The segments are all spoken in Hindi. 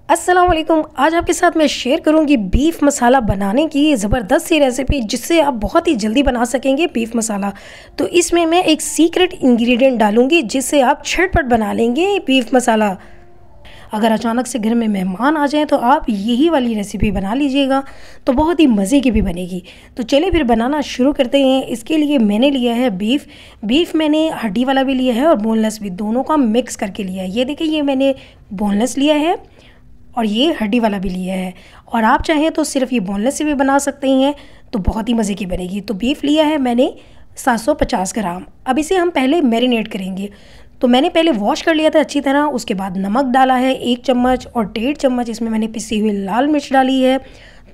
अस्सलाम वालेकुम। आज आपके साथ मैं शेयर करूंगी बीफ मसाला बनाने की ज़बरदस्त सी रेसिपी जिससे आप बहुत ही जल्दी बना सकेंगे बीफ मसाला। तो इसमें मैं एक सीक्रेट इंग्रेडिएंट डालूंगी जिससे आप झटपट बना लेंगे बीफ मसाला। अगर अचानक से घर में मेहमान आ जाएं तो आप यही वाली रेसिपी बना लीजिएगा, तो बहुत ही मज़े की भी बनेगी। तो चलिए फिर बनाना शुरू करते हैं। इसके लिए मैंने लिया है बीफ मैंने हड्डी वाला भी लिया है और बोनलेस भी, दोनों का मिक्स करके लिया है। ये देखिए, ये मैंने बोनलेस लिया है और ये हड्डी वाला भी लिया है। और आप चाहें तो सिर्फ ये बोनलेस से भी बना सकते हैं, तो बहुत ही मज़े की बनेगी। तो बीफ लिया है मैंने 750 ग्राम। अब इसे हम पहले मैरिनेट करेंगे। तो मैंने पहले वॉश कर लिया था अच्छी तरह, उसके बाद नमक डाला है 1 चम्मच और 1.5 चम्मच इसमें मैंने पिसी हुई लाल मिर्च डाली है।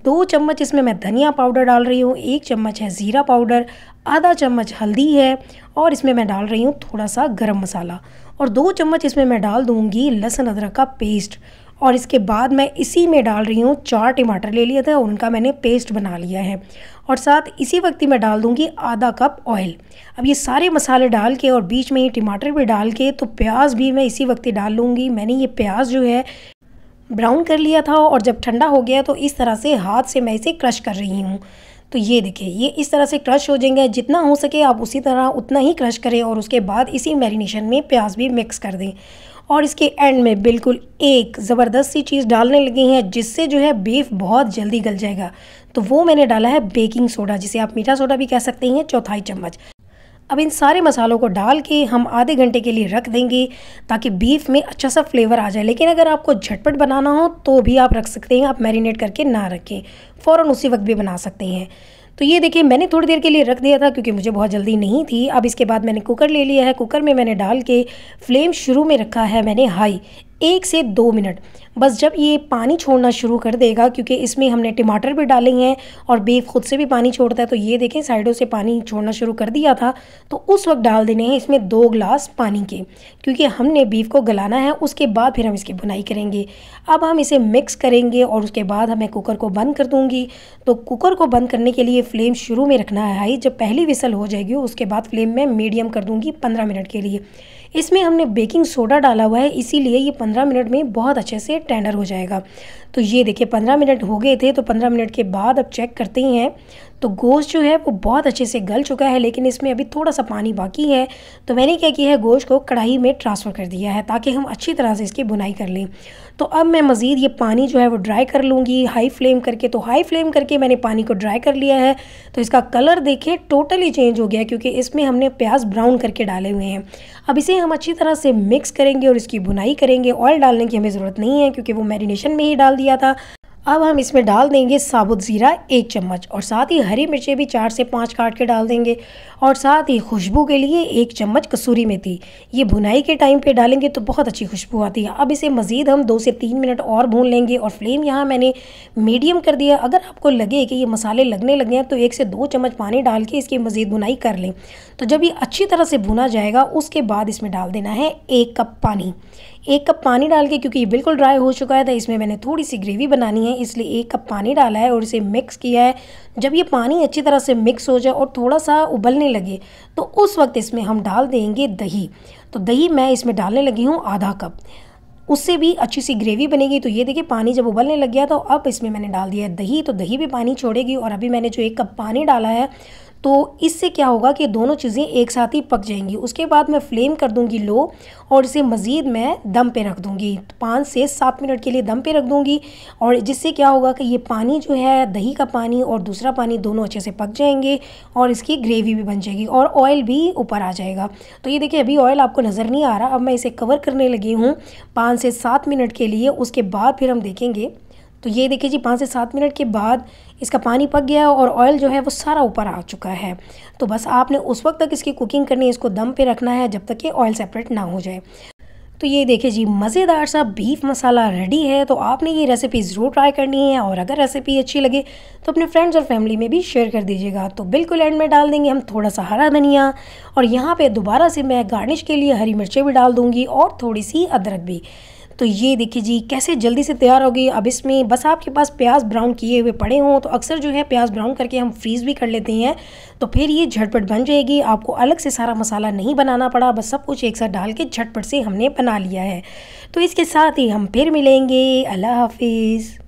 2 चम्मच इसमें मैं धनिया पाउडर डाल रही हूँ, 1 चम्मच है ज़ीरा पाउडर, आधा चम्मच हल्दी है और इसमें मैं डाल रही हूँ थोड़ा सा गरम मसाला और 2 चम्मच इसमें मैं डाल दूँगी लहसुन अदरक का पेस्ट। और इसके बाद मैं इसी में डाल रही हूँ 4 टमाटर ले लिए थे और उनका मैंने पेस्ट बना लिया है। और साथ इसी वक्त ही मैं डाल दूँगी आधा कप ऑयल। अब ये सारे मसाले डाल के और बीच में ये टमाटर भी डाल के, तो प्याज भी मैं इसी वक्त ही डाल लूँगी। मैंने ये प्याज जो है ब्राउन कर लिया था और जब ठंडा हो गया तो इस तरह से हाथ से मैं इसे क्रश कर रही हूँ। तो ये देखिए, ये इस तरह से क्रश हो जाएंगे। जितना हो सके आप उसी तरह उतना ही क्रश करें और उसके बाद इसी मैरिनेशन में प्याज भी मिक्स कर दें। और इसके एंड में बिल्कुल एक ज़बरदस्त सी चीज़ डालने लगी हैं जिससे जो है बीफ बहुत जल्दी गल जाएगा। तो वो मैंने डाला है बेकिंग सोडा, जिसे आप मीठा सोडा भी कह सकते हैं, 1/4 चम्मच। अब इन सारे मसालों को डाल के हम आधे घंटे के लिए रख देंगे ताकि बीफ में अच्छा सा फ्लेवर आ जाए। लेकिन अगर आपको झटपट बनाना हो तो भी आप रख सकते हैं, आप मैरिनेट करके ना रखें, फ़ौरन उसी वक्त भी बना सकते हैं। तो ये देखिए, मैंने थोड़ी देर के लिए रख दिया था क्योंकि मुझे बहुत जल्दी नहीं थी। अब इसके बाद मैंने कुकर ले लिया है। कुकर में मैंने डाल के फ्लेम शुरू में रखा है मैंने हाई, 1 से 2 मिनट। बस जब ये पानी छोड़ना शुरू कर देगा, क्योंकि इसमें हमने टमाटर भी डाले हैं और बीफ खुद से भी पानी छोड़ता है, तो ये देखें साइडों से पानी छोड़ना शुरू कर दिया था। तो उस वक्त डाल देने हैं इसमें 2 गिलास पानी के, क्योंकि हमने बीफ को गलाना है। उसके बाद फिर हम इसकी भुनाई करेंगे। अब हम इसे मिक्स करेंगे और उसके बाद मैं कुकर को बंद कर दूँगी। तो कुकर को बंद करने के लिए फ्लेम शुरू में रखना है हाई। जब पहली विसल हो जाएगी उसके बाद फ्लेम में मीडियम कर दूँगी 15 मिनट के लिए। इसमें हमने बेकिंग सोडा डाला हुआ है, इसीलिए ये 15 मिनट में बहुत अच्छे से टेंडर हो जाएगा। तो ये देखिए 15 मिनट हो गए थे। तो 15 मिनट के बाद अब चेक करते हैं तो गोश्त जो है वो बहुत अच्छे से गल चुका है, लेकिन इसमें अभी थोड़ा सा पानी बाकी है। तो मैंने क्या किया है, गोश्त को कढ़ाई में ट्रांसफ़र कर दिया है ताकि हम अच्छी तरह से इसकी भुनाई कर लें। तो अब मैं मज़ीद ये पानी जो है वो ड्राई कर लूँगी हाई फ्लेम करके। तो हाई फ्लेम करके मैंने पानी को ड्राई कर लिया है। तो इसका कलर देखिए टोटली चेंज हो गया, क्योंकि इसमें हमने प्याज ब्राउन करके डाले हुए हैं। अब इसे हम अच्छी तरह से मिक्स करेंगे और इसकी भुनाई करेंगे। ऑयल डालने की हमें ज़रूरत नहीं है क्योंकि वो मैरिनेशन में ही डाल दिया था। अब हम इसमें डाल देंगे साबुत ज़ीरा 1 चम्मच और साथ ही हरी मिर्चें भी 4 से 5 काट के डाल देंगे। और साथ ही खुशबू के लिए 1 चम्मच कसूरी मेथी, ये भुनाई के टाइम पे डालेंगे तो बहुत अच्छी खुशबू आती है। अब इसे मज़ीद हम 2 से 3 मिनट और भून लेंगे और फ्लेम यहाँ मैंने मीडियम कर दिया। अगर आपको लगे कि ये मसाले लगने लगे हैं तो 1 से 2 चम्मच पानी डाल के इसकी मज़ीद भुनाई कर लें। तो जब ये अच्छी तरह से भुना जाएगा उसके बाद इसमें डाल देना है 1 कप पानी। 1 कप पानी डाल के, क्योंकि ये बिल्कुल ड्राई हो चुका है, तो इसमें मैंने थोड़ी सी ग्रेवी बनानी है, इसलिए 1 कप पानी डाला है और इसे मिक्स किया है। जब ये पानी अच्छी तरह से मिक्स हो जाए और थोड़ा सा उबलने लगे तो उस वक्त इसमें हम डाल देंगे दही। तो दही मैं इसमें डालने लगी हूँ आधा कप, उससे भी अच्छी सी ग्रेवी बनेगी। तो ये देखिए पानी जब उबलने लग गया तो अब इसमें मैंने डाल दिया है दही। तो दही भी पानी छोड़ेगी और अभी मैंने जो 1 कप पानी डाला है तो इससे क्या होगा कि दोनों चीज़ें एक साथ ही पक जाएंगी। उसके बाद मैं फ्लेम कर दूंगी लो और इसे मज़ीद मैं दम पे रख दूंगी, 5 से 7 मिनट के लिए दम पे रख दूंगी। और जिससे क्या होगा कि ये पानी जो है, दही का पानी और दूसरा पानी, दोनों अच्छे से पक जाएंगे और इसकी ग्रेवी भी बन जाएगी और ऑयल भी ऊपर आ जाएगा। तो ये देखिए अभी ऑयल आपको नज़र नहीं आ रहा। अब मैं इसे कवर करने लगी हूँ 5 से 7 मिनट के लिए। उसके बाद फिर हम देखेंगे। तो ये देखिए जी 5 से 7 मिनट के बाद इसका पानी पक गया और ऑयल जो है वो सारा ऊपर आ चुका है। तो बस आपने उस वक्त तक इसकी कुकिंग करनी है, इसको दम पे रखना है जब तक कि ऑयल सेपरेट ना हो जाए। तो ये देखिए जी मज़ेदार सा बीफ मसाला रेडी है। तो आपने ये रेसिपी ज़रूर ट्राई करनी है और अगर रेसिपी अच्छी लगे तो अपने फ्रेंड्स और फैमिली में भी शेयर कर दीजिएगा। तो बिल्कुल एंड में डाल देंगे हम थोड़ा सा हरा धनिया और यहाँ पे दोबारा से मैं गार्निश के लिए हरी मिर्चें भी डाल दूँगी और थोड़ी सी अदरक भी। तो ये देखिए जी कैसे जल्दी से तैयार हो गई। अब इसमें बस आपके पास प्याज ब्राउन किए हुए पड़े हों तो अक्सर जो है प्याज ब्राउन करके हम फ्रीज़ भी कर लेते हैं, तो फिर ये झटपट बन जाएगी। आपको अलग से सारा मसाला नहीं बनाना पड़ा, बस सब कुछ एक साथ डाल के झटपट से हमने बना लिया है। तो इसके साथ ही हम फिर मिलेंगे। अल्लाह हाफिज़।